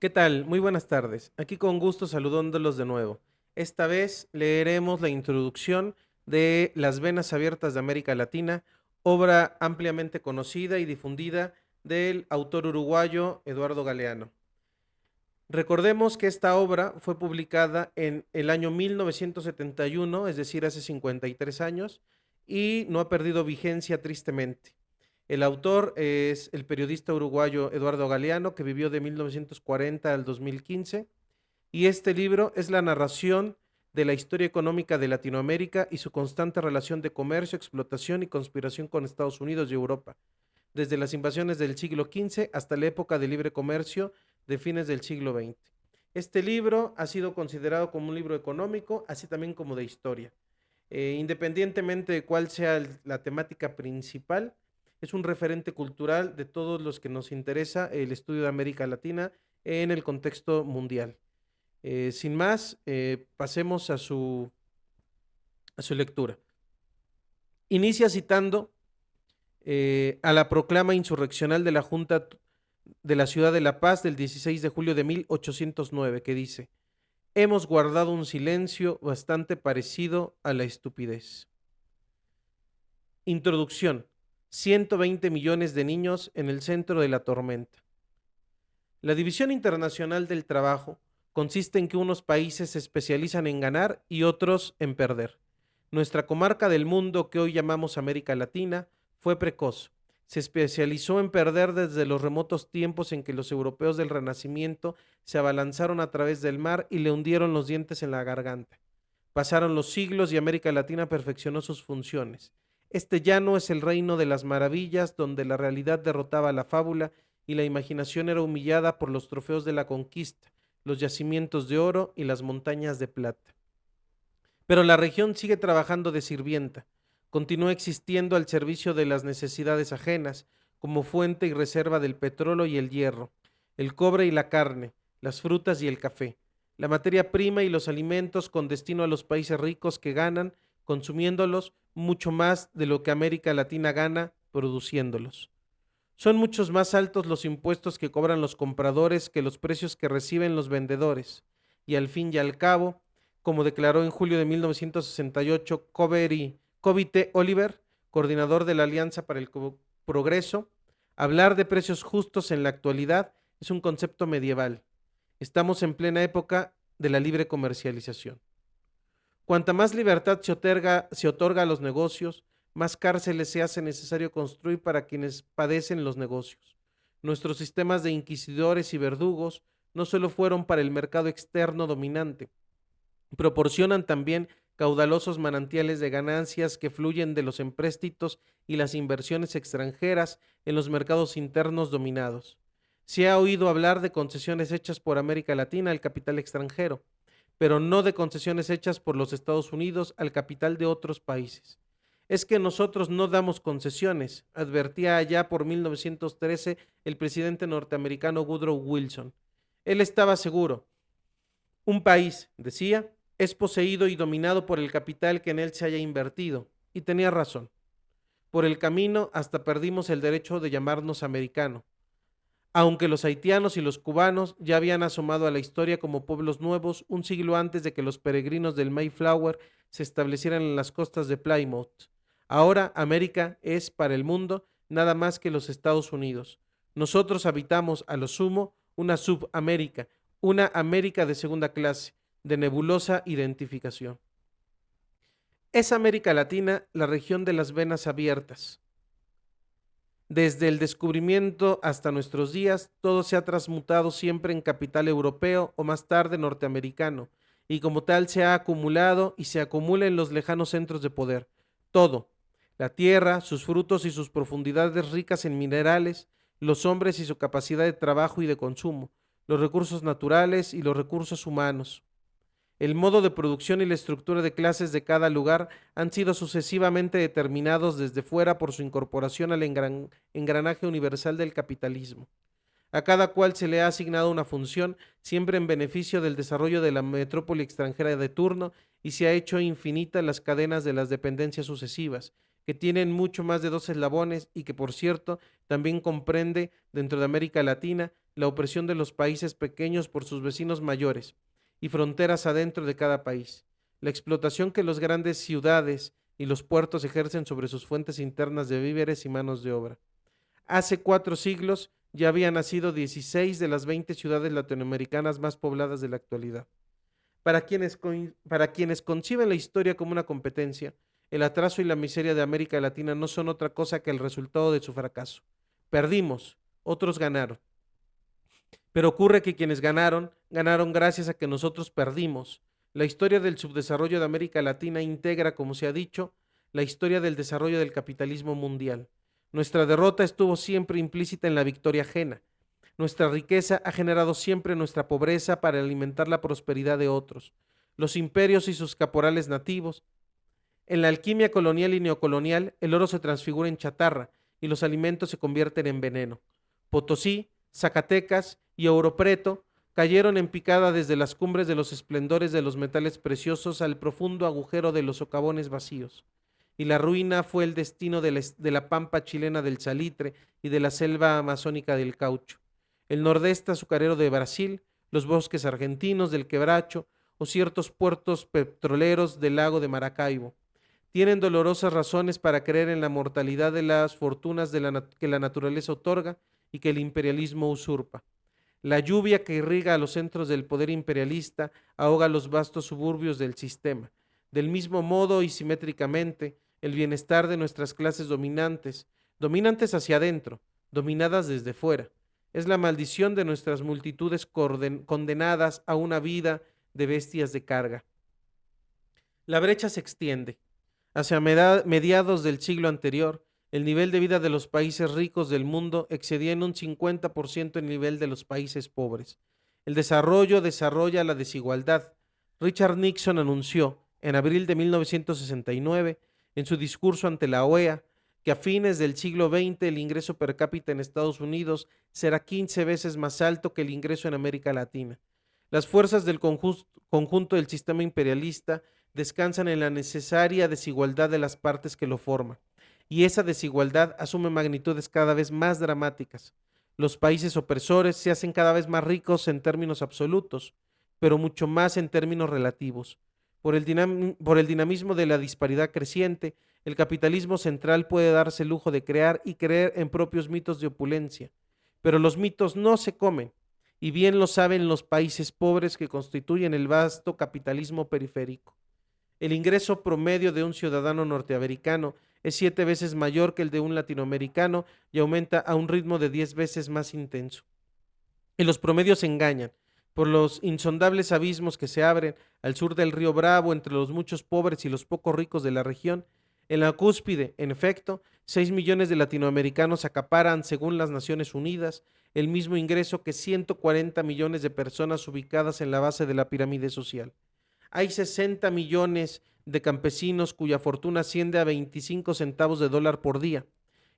¿Qué tal? Muy buenas tardes. Aquí con gusto saludándolos de nuevo. Esta vez leeremos la introducción de Las Venas Abiertas de América Latina, obra ampliamente conocida y difundida del autor uruguayo Eduardo Galeano. Recordemos que esta obra fue publicada en el año 1971, es decir, hace 53 años, y no ha perdido vigencia tristemente. El autor es el periodista uruguayo Eduardo Galeano, que vivió de 1940 al 2015, y este libro es la narración de la historia económica de Latinoamérica y su constante relación de comercio, explotación y conspiración con Estados Unidos y Europa, desde las invasiones del siglo XV hasta la época de libre comercio de fines del siglo XX. Este libro ha sido considerado como un libro económico, así también como de historia. Independientemente de cuál sea la temática principal, es un referente cultural de todos los que nos interesa el estudio de América Latina en el contexto mundial. Sin más, pasemos a su lectura. Inicia citando a la proclama insurreccional de la Junta de la Ciudad de La Paz del 16 de julio de 1809, que dice: hemos guardado un silencio bastante parecido a la estupidez. Introducción. 120 millones de niños en el centro de la tormenta. La División Internacional del Trabajo consiste en que unos países se especializan en ganar y otros en perder. Nuestra comarca del mundo, que hoy llamamos América Latina, fue precoz. Se especializó en perder desde los remotos tiempos en que los europeos del Renacimiento se abalanzaron a través del mar y le hundieron los dientes en la garganta. Pasaron los siglos y América Latina perfeccionó sus funciones. Este ya no es el reino de las maravillas, donde la realidad derrotaba a la fábula y la imaginación era humillada por los trofeos de la conquista, los yacimientos de oro y las montañas de plata. Pero la región sigue trabajando de sirvienta, continúa existiendo al servicio de las necesidades ajenas, como fuente y reserva del petróleo y el hierro, el cobre y la carne, las frutas y el café, la materia prima y los alimentos con destino a los países ricos que ganan, consumiéndolos, mucho más de lo que América Latina gana produciéndolos. Son muchos más altos los impuestos que cobran los compradores que los precios que reciben los vendedores. Y al fin y al cabo, como declaró en julio de 1968 Covite Oliver, coordinador de la Alianza para el Progreso, hablar de precios justos en la actualidad es un concepto medieval. Estamos en plena época de la libre comercialización. Cuanta más libertad se otorga a los negocios, más cárceles se hace necesario construir para quienes padecen los negocios. Nuestros sistemas de inquisidores y verdugos no solo fueron para el mercado externo dominante, proporcionan también caudalosos manantiales de ganancias que fluyen de los empréstitos y las inversiones extranjeras en los mercados internos dominados. Se ha oído hablar de concesiones hechas por América Latina al capital extranjero, pero no de concesiones hechas por los Estados Unidos al capital de otros países. Es que nosotros no damos concesiones, advertía allá por 1913 el presidente norteamericano Woodrow Wilson. Él estaba seguro. Un país, decía, es poseído y dominado por el capital que en él se haya invertido. Y tenía razón. Por el camino hasta perdimos el derecho de llamarnos americano, aunque los haitianos y los cubanos ya habían asomado a la historia como pueblos nuevos un siglo antes de que los peregrinos del Mayflower se establecieran en las costas de Plymouth. Ahora América es para el mundo nada más que los Estados Unidos. Nosotros habitamos a lo sumo una subamérica, una América de segunda clase, de nebulosa identificación. Es América Latina la región de las venas abiertas. Desde el descubrimiento hasta nuestros días, todo se ha transmutado siempre en capital europeo o más tarde norteamericano, y como tal se ha acumulado y se acumula en los lejanos centros de poder. Todo, la tierra, sus frutos y sus profundidades ricas en minerales, los hombres y su capacidad de trabajo y de consumo, los recursos naturales y los recursos humanos. El modo de producción y la estructura de clases de cada lugar han sido sucesivamente determinados desde fuera por su incorporación al engranaje universal del capitalismo. A cada cual se le ha asignado una función, siempre en beneficio del desarrollo de la metrópoli extranjera de turno, y se ha hecho infinitas las cadenas de las dependencias sucesivas, que tienen mucho más de 2 eslabones y que, por cierto, también comprende, dentro de América Latina, la opresión de los países pequeños por sus vecinos mayores y fronteras adentro de cada país, la explotación que las grandes ciudades y los puertos ejercen sobre sus fuentes internas de víveres y manos de obra. Hace 4 siglos ya habían nacido 16 de las 20 ciudades latinoamericanas más pobladas de la actualidad. Para quienes conciben la historia como una competencia, el atraso y la miseria de América Latina no son otra cosa que el resultado de su fracaso. Perdimos, otros ganaron. Pero ocurre que quienes ganaron, ganaron gracias a que nosotros perdimos. La historia del subdesarrollo de América Latina integra, como se ha dicho, la historia del desarrollo del capitalismo mundial. Nuestra derrota estuvo siempre implícita en la victoria ajena. Nuestra riqueza ha generado siempre nuestra pobreza para alimentar la prosperidad de otros. Los imperios y sus caporales nativos. En la alquimia colonial y neocolonial, el oro se transfigura en chatarra y los alimentos se convierten en veneno. Potosí, Zacatecas y Ouro Preto cayeron en picada desde las cumbres de los esplendores de los metales preciosos al profundo agujero de los socavones vacíos. Y la ruina fue el destino de la pampa chilena del salitre y de la selva amazónica del caucho. El nordeste azucarero de Brasil, los bosques argentinos del Quebracho o ciertos puertos petroleros del lago de Maracaibo. Tienen dolorosas razones para creer en la mortalidad de las fortunas que la naturaleza otorga y que el imperialismo usurpa. La lluvia que irriga a los centros del poder imperialista ahoga los vastos suburbios del sistema. Del mismo modo y simétricamente, el bienestar de nuestras clases dominantes hacia adentro, dominadas desde fuera, es la maldición de nuestras multitudes condenadas a una vida de bestias de carga. La brecha se extiende. Hacia mediados del siglo anterior, el nivel de vida de los países ricos del mundo excedía en un 50% el nivel de los países pobres. El desarrollo desarrolla la desigualdad. Richard Nixon anunció, en abril de 1969, en su discurso ante la OEA, que a fines del siglo XX el ingreso per cápita en Estados Unidos será 15 veces más alto que el ingreso en América Latina. Las fuerzas del conjunto del sistema imperialista descansan en la necesaria desigualdad de las partes que lo forman, y esa desigualdad asume magnitudes cada vez más dramáticas. Los países opresores se hacen cada vez más ricos en términos absolutos, pero mucho más en términos relativos. Por el dinamismo de la disparidad creciente, el capitalismo central puede darse el lujo de crear y creer en propios mitos de opulencia, pero los mitos no se comen, y bien lo saben los países pobres que constituyen el vasto capitalismo periférico. El ingreso promedio de un ciudadano norteamericano es 7 veces mayor que el de un latinoamericano y aumenta a un ritmo de 10 veces más intenso. Y los promedios engañan. Por los insondables abismos que se abren al sur del río Bravo entre los muchos pobres y los pocos ricos de la región, en la cúspide, en efecto, 6 millones de latinoamericanos acaparan, según las Naciones Unidas, el mismo ingreso que 140 millones de personas ubicadas en la base de la pirámide social. Hay 60 millones de campesinos cuya fortuna asciende a 25 centavos de dólar por día.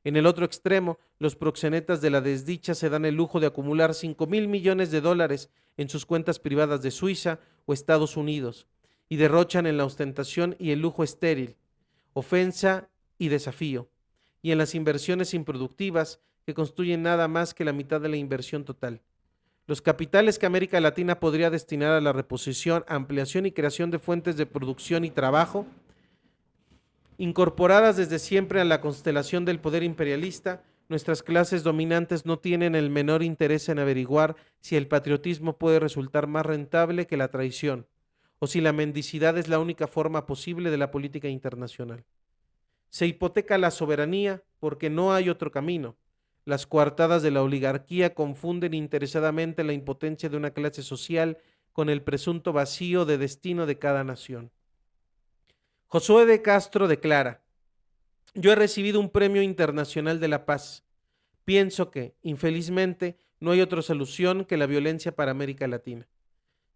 En el otro extremo, los proxenetas de la desdicha se dan el lujo de acumular 5,000 millones de dólares en sus cuentas privadas de Suiza o Estados Unidos y derrochan en la ostentación y el lujo estéril, ofensa y desafío, y en las inversiones improductivas que constituyen nada más que la mitad de la inversión total. Los capitales que América Latina podría destinar a la reposición, ampliación y creación de fuentes de producción y trabajo, incorporadas desde siempre a la constelación del poder imperialista, nuestras clases dominantes no tienen el menor interés en averiguar si el patriotismo puede resultar más rentable que la traición, o si la mendicidad es la única forma posible de la política internacional. Se hipoteca la soberanía porque no hay otro camino. Las coartadas de la oligarquía confunden interesadamente la impotencia de una clase social con el presunto vacío de destino de cada nación. Josué de Castro declara: yo he recibido un premio internacional de la paz. Pienso que, infelizmente, no hay otra solución que la violencia para América Latina.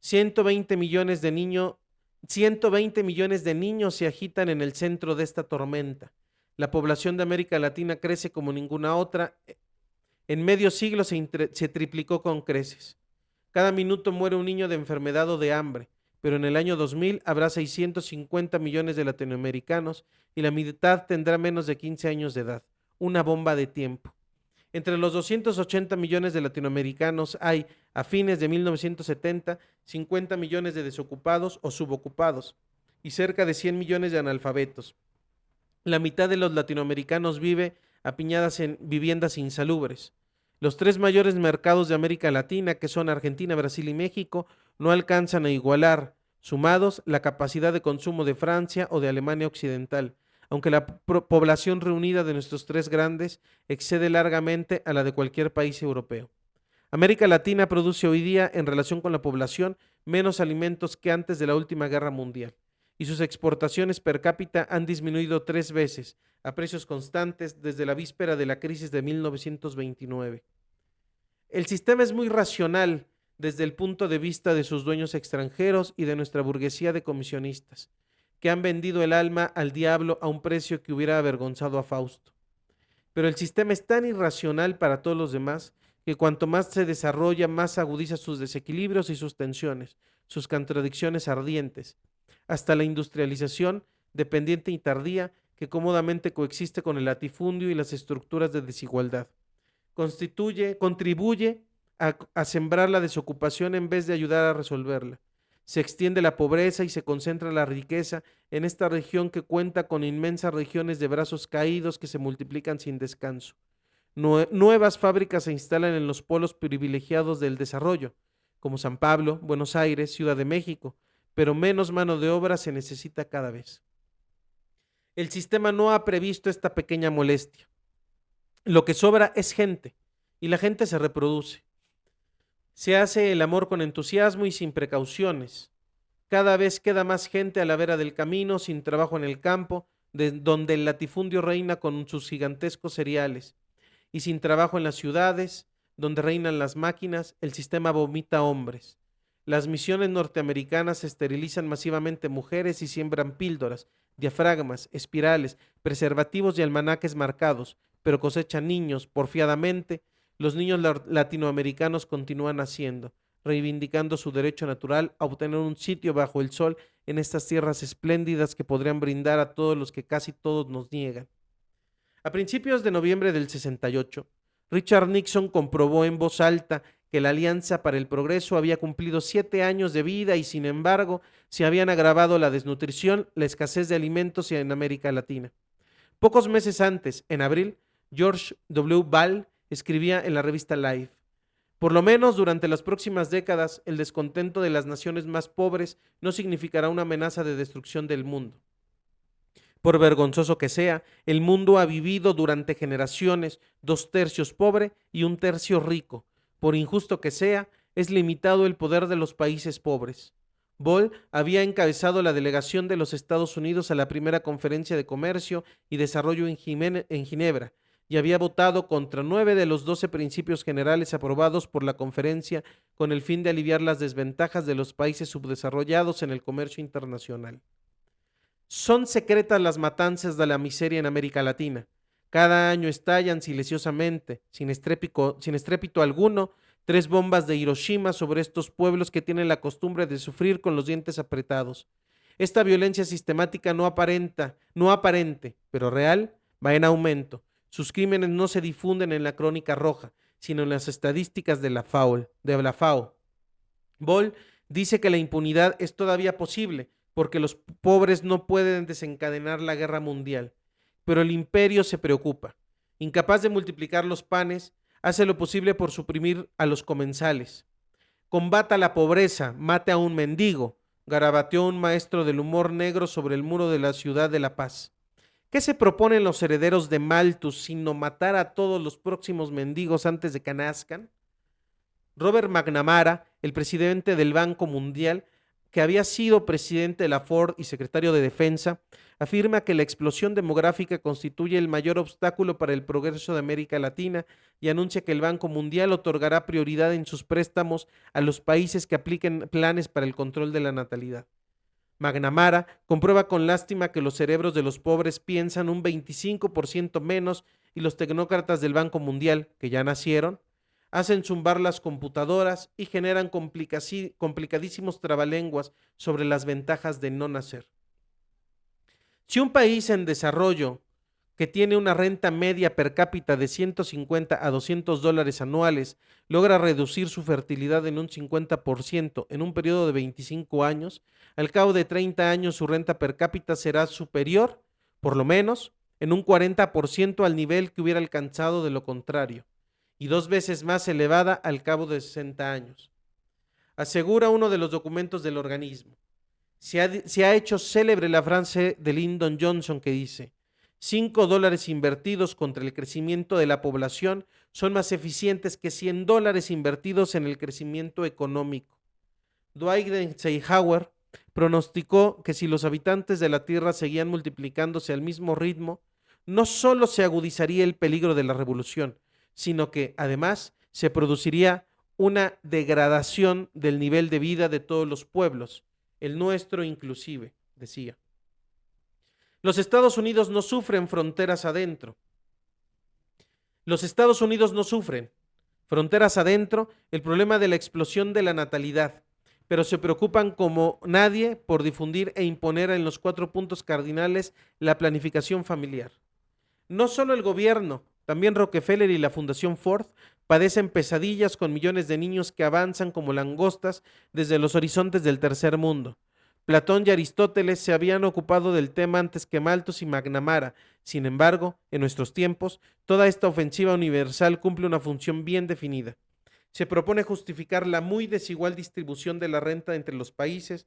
120 millones de niños se agitan en el centro de esta tormenta. La población de América Latina crece como ninguna otra. En medio siglo se triplicó con creces. Cada minuto muere un niño de enfermedad o de hambre, pero en el año 2000 habrá 650 millones de latinoamericanos y la mitad tendrá menos de 15 años de edad. Una bomba de tiempo. Entre los 280 millones de latinoamericanos hay, a fines de 1970, 50 millones de desocupados o subocupados y cerca de 100 millones de analfabetos. La mitad de los latinoamericanos vive apiñadas en viviendas insalubres. Los tres mayores mercados de América Latina, que son Argentina, Brasil y México, no alcanzan a igualar, sumados, la capacidad de consumo de Francia o de Alemania Occidental, aunque la población reunida de nuestros tres grandes excede largamente a la de cualquier país europeo. América Latina produce hoy día, en relación con la población, menos alimentos que antes de la última guerra mundial, y sus exportaciones per cápita han disminuido 3 veces, a precios constantes, desde la víspera de la crisis de 1929. El sistema es muy racional desde el punto de vista de sus dueños extranjeros y de nuestra burguesía de comisionistas, que han vendido el alma al diablo a un precio que hubiera avergonzado a Fausto. Pero el sistema es tan irracional para todos los demás que cuanto más se desarrolla, más agudiza sus desequilibrios y sus tensiones, sus contradicciones ardientes, hasta la industrialización, dependiente y tardía, que cómodamente coexiste con el latifundio y las estructuras de desigualdad. Contribuye a sembrar la desocupación en vez de ayudar a resolverla. Se extiende la pobreza y se concentra la riqueza en esta región que cuenta con inmensas regiones de brazos caídos que se multiplican sin descanso. Nuevas fábricas se instalan en los polos privilegiados del desarrollo, como San Pablo, Buenos Aires, Ciudad de México, pero menos mano de obra se necesita cada vez. El sistema no ha previsto esta pequeña molestia. Lo que sobra es gente, y la gente se reproduce. Se hace el amor con entusiasmo y sin precauciones. Cada vez queda más gente a la vera del camino, sin trabajo en el campo, donde el latifundio reina con sus gigantescos cereales, y sin trabajo en las ciudades, donde reinan las máquinas, el sistema vomita hombres. Las misiones norteamericanas esterilizan masivamente mujeres y siembran píldoras, diafragmas, espirales, preservativos y almanaques marcados, pero cosechan niños porfiadamente. Los niños latinoamericanos continúan naciendo, reivindicando su derecho natural a obtener un sitio bajo el sol en estas tierras espléndidas que podrían brindar a todos los que casi todos nos niegan. A principios de noviembre del 68, Richard Nixon comprobó en voz alta que la Alianza para el Progreso había cumplido 7 años de vida y, sin embargo, se habían agravado la desnutrición, la escasez de alimentos en América Latina. Pocos meses antes, en abril, George W. Ball escribía en la revista Life: por lo menos durante las próximas décadas, el descontento de las naciones más pobres no significará una amenaza de destrucción del mundo. Por vergonzoso que sea, el mundo ha vivido durante generaciones 2/3 pobre y 1/3 rico. Por injusto que sea, es limitado el poder de los países pobres. Ball había encabezado la delegación de los Estados Unidos a la primera conferencia de comercio y desarrollo en Ginebra, y había votado contra 9 de los 12 principios generales aprobados por la conferencia con el fin de aliviar las desventajas de los países subdesarrollados en el comercio internacional. Son secretas las matanzas de la miseria en América Latina. Cada año estallan silenciosamente, sin estrépito alguno, 3 bombas de Hiroshima sobre estos pueblos que tienen la costumbre de sufrir con los dientes apretados. Esta violencia sistemática no aparente, pero real, va en aumento. Sus crímenes no se difunden en la crónica roja, sino en las estadísticas de la FAO. Ball dice que la impunidad es todavía posible, porque los pobres no pueden desencadenar la guerra mundial. Pero el imperio se preocupa. Incapaz de multiplicar los panes, hace lo posible por suprimir a los comensales. Combata la pobreza, mate a un mendigo, garabateó un maestro del humor negro sobre el muro de la ciudad de La Paz. ¿Qué se proponen los herederos de Malthus sino matar a todos los próximos mendigos antes de que nazcan? Robert McNamara, el presidente del Banco Mundial, que había sido presidente de la Ford y secretario de Defensa, afirma que la explosión demográfica constituye el mayor obstáculo para el progreso de América Latina y anuncia que el Banco Mundial otorgará prioridad en sus préstamos a los países que apliquen planes para el control de la natalidad. McNamara comprueba con lástima que los cerebros de los pobres piensan un 25% menos y los tecnócratas del Banco Mundial, que ya nacieron, hacen zumbar las computadoras y generan complicadísimos trabalenguas sobre las ventajas de no nacer. Si un país en desarrollo que tiene una renta media per cápita de 150 a $200 anuales, logra reducir su fertilidad en un 50% en un periodo de 25 años, al cabo de 30 años su renta per cápita será superior, por lo menos, en un 40% al nivel que hubiera alcanzado de lo contrario, y 2 veces más elevada al cabo de 60 años. Asegura uno de los documentos del organismo. Se ha hecho célebre la frase de Lyndon Johnson que dice: $5 invertidos contra el crecimiento de la población son más eficientes que $100 invertidos en el crecimiento económico. Dwight Eisenhower pronosticó que si los habitantes de la Tierra seguían multiplicándose al mismo ritmo, no solo se agudizaría el peligro de la revolución, sino que, además, se produciría una degradación del nivel de vida de todos los pueblos, el nuestro inclusive, decía. Los Estados Unidos no sufren fronteras adentro. Los Estados Unidos no sufren fronteras adentro el problema de la explosión de la natalidad, pero se preocupan como nadie por difundir e imponer en los 4 puntos cardinales la planificación familiar. No solo el gobierno, también Rockefeller y la Fundación Ford padecen pesadillas con millones de niños que avanzan como langostas desde los horizontes del tercer mundo. Platón y Aristóteles se habían ocupado del tema antes que Malthus y McNamara. Sin embargo, en nuestros tiempos, toda esta ofensiva universal cumple una función bien definida. Se propone justificar la muy desigual distribución de la renta entre los países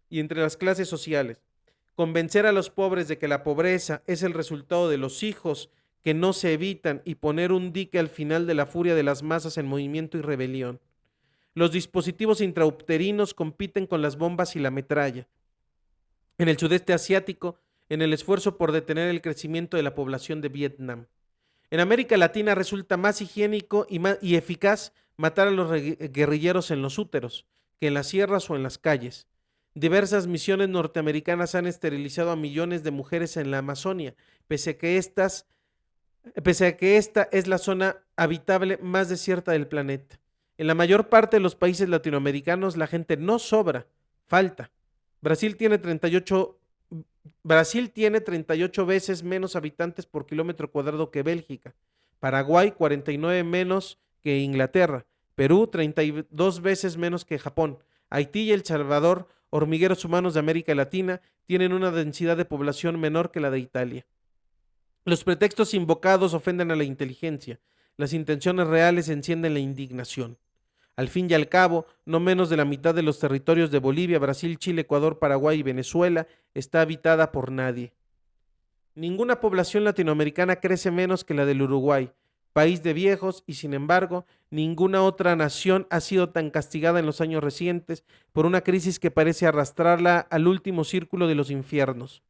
y entre las clases sociales, convencer a los pobres de que la pobreza es el resultado de los hijos que no se evitan y poner un dique al final de la furia de las masas en movimiento y rebelión. Los dispositivos intrauterinos compiten con las bombas y la metralla. En el sudeste asiático, en el esfuerzo por detener el crecimiento de la población de Vietnam. En América Latina resulta más higiénico y eficaz matar a los guerrilleros en los úteros que en las sierras o en las calles. Diversas misiones norteamericanas han esterilizado a millones de mujeres en la Amazonia, pese a que esta es la zona habitable más desierta del planeta. En la mayor parte de los países latinoamericanos la gente no sobra, falta. Brasil tiene 38 veces menos habitantes por kilómetro cuadrado que Bélgica, Paraguay 49 menos que Inglaterra, Perú 32 veces menos que Japón, Haití y El Salvador, hormigueros humanos de América Latina, tienen una densidad de población menor que la de Italia. Los pretextos invocados ofenden a la inteligencia, las intenciones reales encienden la indignación. Al fin y al cabo, no menos de la mitad de los territorios de Bolivia, Brasil, Chile, Ecuador, Paraguay y Venezuela está habitada por nadie. Ninguna población latinoamericana crece menos que la del Uruguay, país de viejos, y sin embargo, ninguna otra nación ha sido tan castigada en los años recientes por una crisis que parece arrastrarla al último círculo de los infiernos.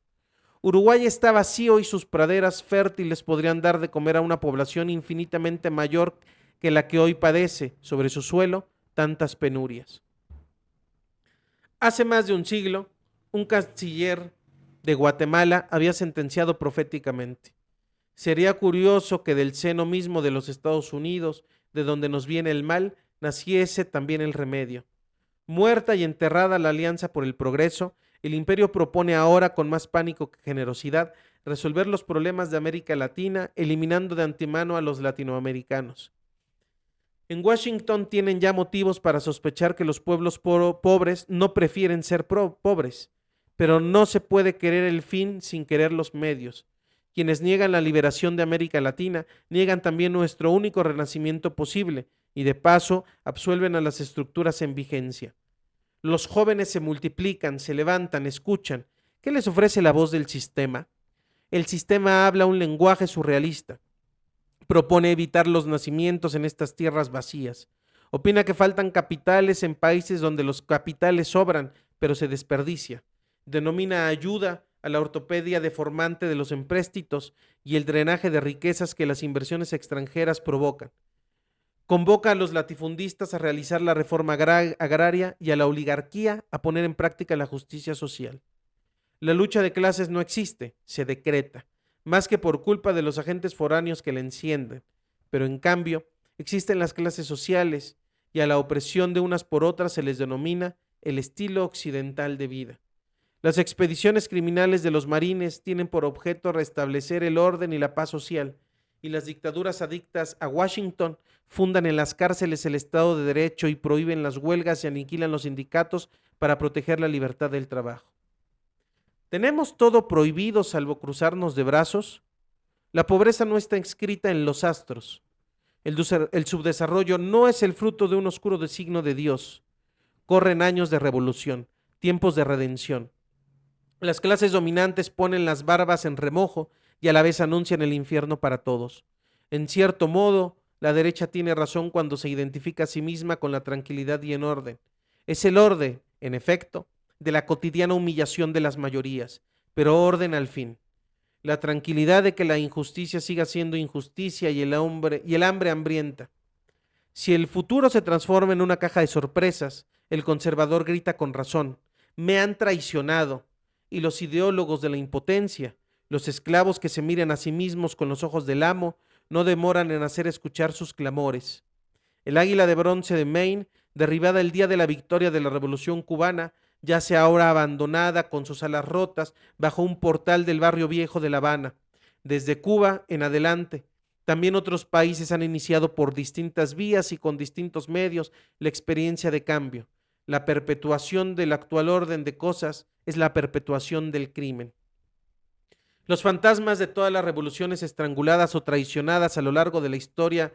Uruguay está vacío y sus praderas fértiles podrían dar de comer a una población infinitamente mayor que la que hoy padece sobre su suelo tantas penurias. Hace más de un siglo, un canciller de Guatemala había sentenciado proféticamente: sería curioso que del seno mismo de los Estados Unidos, de donde nos viene el mal, naciese también el remedio. Muerta y enterrada la Alianza por el Progreso, el imperio propone ahora, con más pánico que generosidad, resolver los problemas de América Latina, eliminando de antemano a los latinoamericanos. En Washington tienen ya motivos para sospechar que los pueblos pobres no prefieren ser pobres, pero no se puede querer el fin sin querer los medios. Quienes niegan la liberación de América Latina niegan también nuestro único renacimiento posible y de paso absuelven a las estructuras en vigencia. Los jóvenes se multiplican, se levantan, escuchan. ¿Qué les ofrece la voz del sistema? El sistema habla un lenguaje surrealista. Propone evitar los nacimientos en estas tierras vacías. Opina que faltan capitales en países donde los capitales sobran, pero se desperdicia. Denomina ayuda a la ortopedia deformante de los empréstitos y el drenaje de riquezas que las inversiones extranjeras provocan. Convoca a los latifundistas a realizar la reforma agraria y a la oligarquía a poner en práctica la justicia social. La lucha de clases no existe, se decreta, más que por culpa de los agentes foráneos que la encienden, pero en cambio existen las clases sociales y a la opresión de unas por otras se les denomina el estilo occidental de vida. Las expediciones criminales de los marines tienen por objeto restablecer el orden y la paz social, y las dictaduras adictas a Washington fundan en las cárceles el Estado de Derecho y prohíben las huelgas y aniquilan los sindicatos para proteger la libertad del trabajo. ¿Tenemos todo prohibido salvo cruzarnos de brazos? La pobreza no está escrita en los astros. El subdesarrollo no es el fruto de un oscuro designio de Dios. Corren años de revolución, tiempos de redención. Las clases dominantes ponen las barbas en remojo y a la vez anuncian el infierno para todos. En cierto modo, la derecha tiene razón cuando se identifica a sí misma con la tranquilidad y en orden. Es el orden, en efecto, de la cotidiana humillación de las mayorías, pero orden al fin. La tranquilidad de que la injusticia siga siendo injusticia y el hambre hambrienta. Si el futuro se transforma en una caja de sorpresas, el conservador grita con razón: me han traicionado. Y los ideólogos de la impotencia, los esclavos que se miran a sí mismos con los ojos del amo, no demoran en hacer escuchar sus clamores. El águila de bronce de Maine, derribada el día de la victoria de la Revolución cubana, yace ahora abandonada con sus alas rotas bajo un portal del barrio viejo de La Habana. Desde Cuba en adelante, también otros países han iniciado por distintas vías y con distintos medios la experiencia de cambio. La perpetuación del actual orden de cosas es la perpetuación del crimen. Los fantasmas de todas las revoluciones estranguladas o traicionadas a lo largo de la historia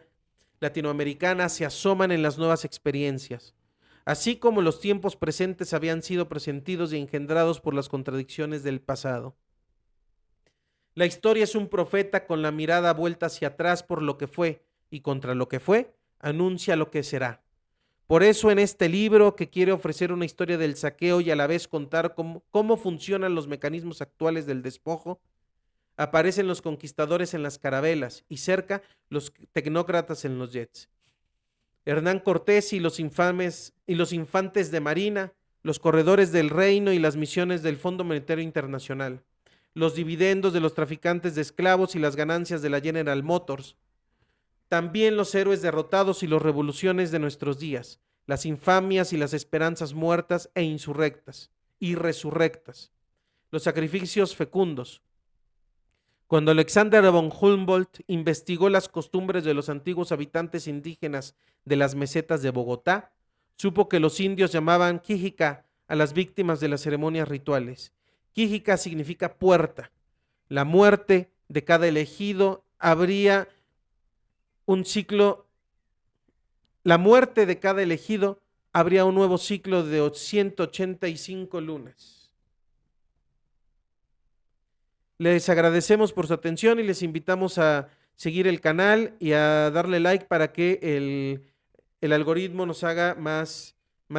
latinoamericana se asoman en las nuevas experiencias, así como los tiempos presentes habían sido presentidos y engendrados por las contradicciones del pasado. La historia es un profeta con la mirada vuelta hacia atrás por lo que fue y contra lo que fue, anuncia lo que será. Por eso en este libro, que quiere ofrecer una historia del saqueo y a la vez contar cómo funcionan los mecanismos actuales del despojo, aparecen los conquistadores en las carabelas y cerca los tecnócratas en los jets. Hernán Cortés y los infantes de marina, los corredores del reino y las misiones del Fondo Monetario Internacional, los dividendos de los traficantes de esclavos y las ganancias de la General Motors, también los héroes derrotados y las revoluciones de nuestros días, las infamias y las esperanzas muertas e insurrectas y resurrectas, los sacrificios fecundos. Cuando Alexander von Humboldt investigó las costumbres de los antiguos habitantes indígenas de las mesetas de Bogotá, supo que los indios llamaban Quijica a las víctimas de las ceremonias rituales. Quijica significa puerta. La muerte de cada elegido habría un ciclo, la muerte de cada elegido habría un nuevo ciclo de 185 lunas. Les agradecemos por su atención y les invitamos a seguir el canal y a darle like para que el algoritmo nos haga más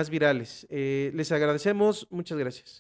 virales. Les agradecemos, muchas gracias.